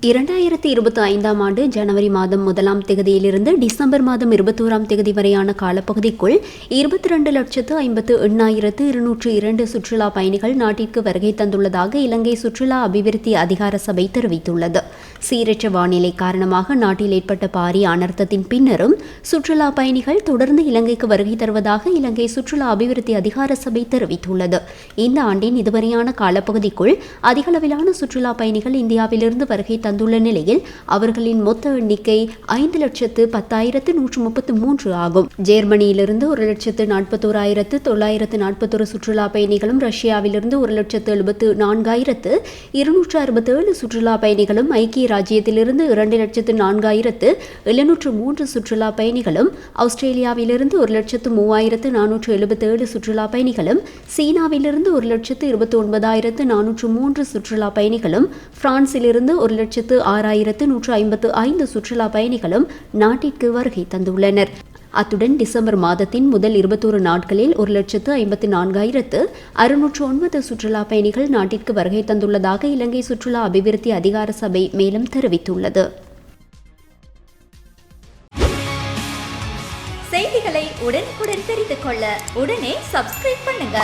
2025 ஆண்டு ஜனவரி மாதம் 1ஆம் தேதியிலிருந்து டிசம்பர் மாதம் 21ஆம் தேதி வரையான காலப்பகுதிக்குள் 22,58,202 சுற்றுலா பயணிகள் நாட்டிற்கு வருகை தந்துள்ளதாக இலங்கை சுற்றுலா அபிவிருத்தி அதிகார சபை தெரிவித்துள்ளது. சீரற்ற வானிலை காரணமாக நாட்டில் ஏற்பட்ட பாரிய அனர்த்தத்தின் பின்னரும் சுற்றுலா பயணிகள் தொடர்ந்து இலங்கைக்கு வருகை தருவதாக இலங்கை சுற்றுலா அபிவிருத்தி அதிகார சபை தெரிவித்துள்ளது. இந்த ஆண்டின் இதுவரையான காலப்பகுதிக்குள் அதிகளவிலான சுற்றுலா பயணிகள் இந்தியாவிலிருந்து வருகை தந்துள்ள நிலையில் அவர்களின் மொத்த எண்ணிக்கை 5,10,133 ஆகும். ஜெர்மனியிலிருந்து 1,41,941 சுற்றுலா பயணிகளும், ரஷ்யாவிலிருந்து 1,74,267 சுற்றுலா பயணிகளும், ஐக்கிய ராஜ்யத்திலிருந்து 2,04,703 சுற்றுலா பயணிகளும், ஆஸ்திரேலியாவிலிருந்து 1,03,477 சுற்றுலா பயணிகளும், சீனாவிலிருந்து 1,29,403 சுற்றுலா பயணிகளும், பிரான்சிலிருந்து 1,06,155 சுற்றுலா பயணிகளும் நாட்டிற்கு வருகை தந்துள்ளனர். அத்துடன் டிசம்பர் மாதத்தின் முதல் 21 நாட்களில் 1,54,609 சுற்றுலா பயணிகள் நாட்டிற்கு வருகை தந்துள்ளதாக இலங்கை சுற்றுலா அபிவிருத்தி அதிகார சபை மேலும் தெரிவித்துள்ளது. செய்திகளை உடனுக்குடன் தெரிந்து கொள்ள உடனே சப்ஸ்கிரைப் பண்ணுங்க.